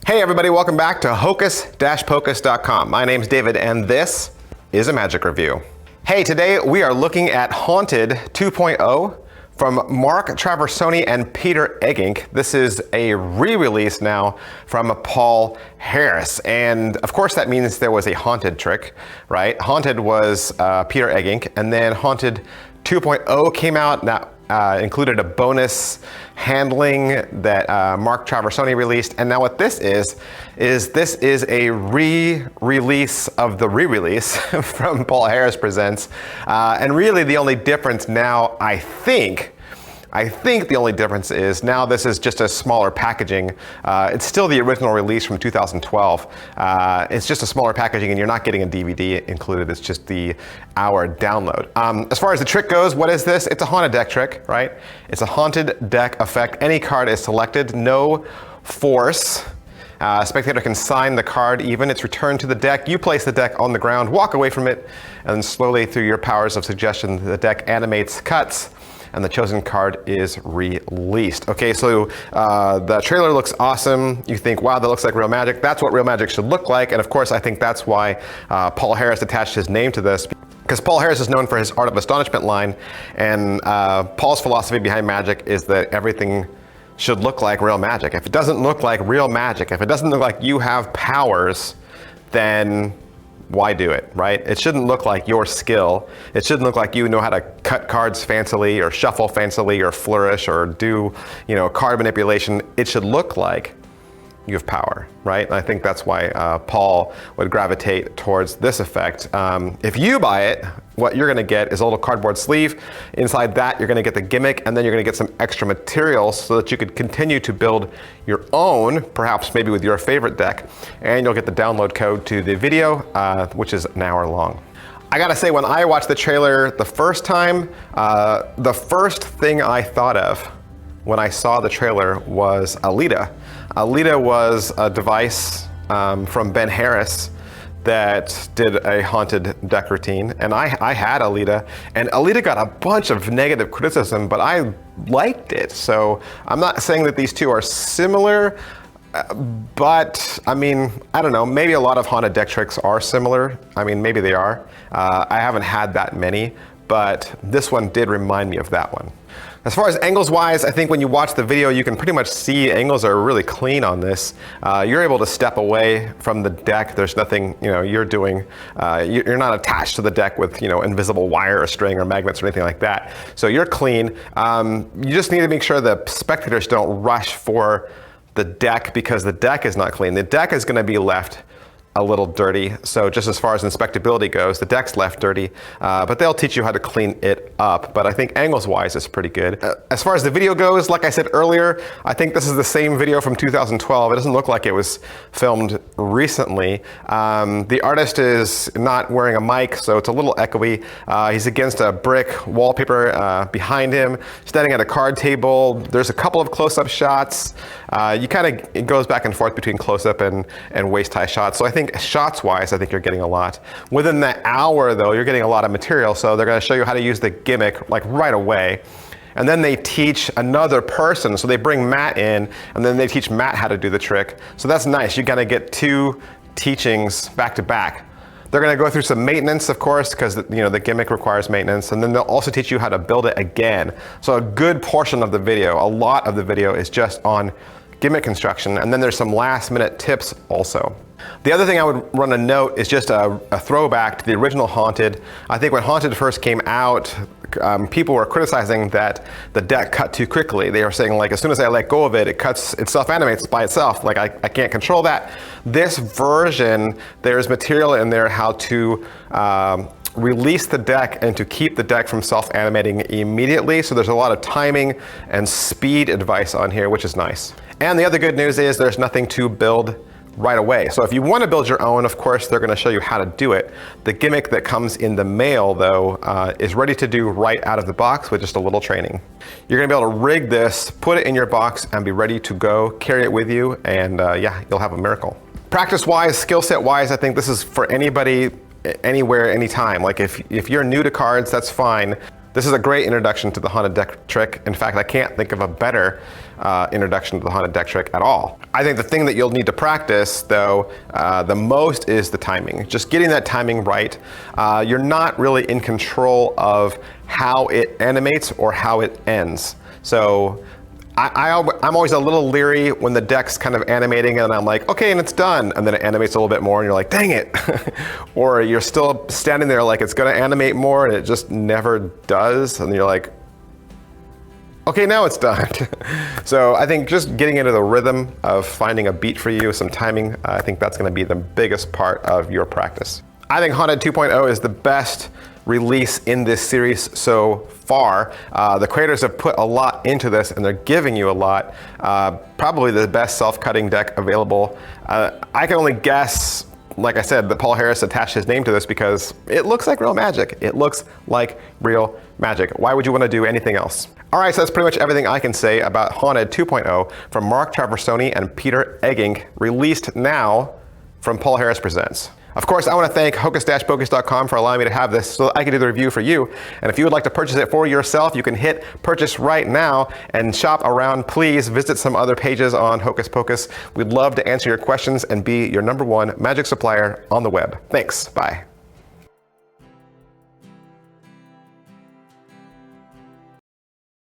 Hey everybody, welcome back to hocus-pocus.com. My name's David and this is a magic review. Hey, today we are looking at Haunted 2.0 from Mark Traversoni and Peter Eggink. This is a re-release now from Paul Harris. And of course that means there was a Haunted trick, right? Haunted was Peter Eggink, and then Haunted 2.0 came out. Now, included a bonus handling that Mark Traversoni released. And now what this is this is a re-release of the re-release from Paul Harris Presents. And really the only difference now, I think the only difference is now this is just a smaller packaging. It's still the original release from 2012. It's just a smaller packaging and you're not getting a DVD included. It's just the hour download. As far as the trick goes, what is this? It's a haunted deck trick, right? It's a haunted deck effect. Any card is selected, no force. Spectator can sign the card even. It's returned to the deck. You place the deck on the ground, walk away from it, and then slowly through your powers of suggestion, the deck animates, cuts, and the chosen card is released. Okay, so the trailer looks awesome. You think, wow, that looks like real magic. That's what real magic should look like. And of course, I think that's why Paul Harris attached his name to this, because Paul Harris is known for his Art of Astonishment line. And Paul's philosophy behind magic is that everything should look like real magic. If it doesn't look like real magic, if it doesn't look like you have powers, then why do it, right? It shouldn't look like your skill. It shouldn't look like you know how to cut cards fancily or shuffle fancily or flourish or do, card manipulation. It should look like you have power, right? And I think that's why Paul would gravitate towards this effect. If you buy it, what you're gonna get is a little cardboard sleeve. Inside that, you're gonna get the gimmick, and then you're gonna get some extra materials so that you could continue to build your own, perhaps maybe with your favorite deck, and you'll get the download code to the video, which is an hour long. I gotta say, when I watched the trailer the first time, the first thing I thought of when I saw the trailer was Alita. Alita was a device from Ben Harris that did a haunted deck routine, and I had Alita, and Alita got a bunch of negative criticism, but I liked it. So I'm not saying that these two are similar, but I mean, I don't know, maybe a lot of haunted deck tricks are similar. I mean, maybe they are. I haven't had that many, but this one did remind me of that one. As far as angles wise, I think when you watch the video, you can pretty much see angles are really clean on this. You're able to step away from the deck. There's nothing you're doing. You're not attached to the deck with invisible wire or string or magnets or anything like that. So you're clean. You just need to make sure the spectators don't rush for the deck because the deck is not clean. The deck is going to be left a little dirty. So just as far as inspectability goes, the deck's left dirty, but they'll teach you how to clean it up. But I think angles wise, it's pretty good. As far as the video goes, like I said earlier, I think this is the same video from 2012. It doesn't look like it was filmed recently. The artist is not wearing a mic, so it's a little echoey. He's against a brick wallpaper behind him, standing at a card table. There's a couple of close-up shots. It goes back and forth between close-up and waist-high shots. So I think shots-wise, I think you're getting a lot. Within the hour, though, you're getting a lot of material, so they're going to show you how to use the gimmick like right away. And then they teach another person, so they bring Matt in, and then they teach Matt how to do the trick. So that's nice. You're going to get two teachings back to back. They're going to go through some maintenance, of course, because the gimmick requires maintenance, and then they'll also teach you how to build it again. So a good portion of the video, a lot of the video, is just on gimmick construction, and then there's some last-minute tips also. The other thing I would want to note is just a throwback to the original Haunted. I think when Haunted first came out, people were criticizing that the deck cut too quickly. They were saying, like, as soon as I let go of it, it self-animates by itself. Like, I can't control that. This version, there's material in there how to release the deck and to keep the deck from self-animating immediately. So there's a lot of timing and speed advice on here, which is nice. And the other good news is there's nothing to build right away. So if you want to build your own, of course, they're going to show you how to do it. The gimmick that comes in the mail, though, is ready to do right out of the box with just a little training. You're going to be able to rig this, put it in your box, and be ready to go, carry it with you, and yeah, you'll have a miracle. Practice-wise, skill set-wise, I think this is for anybody, anywhere, anytime. Like if you're new to cards, that's fine. This is a great introduction to the haunted deck trick. In fact, I can't think of a better introduction to the haunted deck trick at all. I think the thing that you'll need to practice, though, the most is the timing. Just getting that timing right. You're not really in control of how it animates or how it ends. So I'm always a little leery when the deck's kind of animating and I'm like, okay, and it's done. And then it animates a little bit more and you're like, dang it. Or you're still standing there like it's gonna animate more and it just never does. And you're like, okay, now it's done. So I think just getting into the rhythm of finding a beat for you, some timing, I think that's gonna be the biggest part of your practice. I think Haunted 2.0 is the best release in this series so far. The creators have put a lot into this and they're giving you a lot. Probably the best self-cutting deck available. I can only guess, like I said, that Paul Harris attached his name to this because it looks like real magic. It looks like real magic. Why would you want to do anything else? All right, so that's pretty much everything I can say about Haunted 2.0 from Mark Traversoni and Peter Eggink, released now from Paul Harris Presents. Of course, I want to thank hocus-pocus.com for allowing me to have this so that I can do the review for you. And if you would like to purchase it for yourself, you can hit purchase right now and shop around. Please visit some other pages on Hocus Pocus. We'd love to answer your questions and be your #1 magic supplier on the web. Thanks. Bye.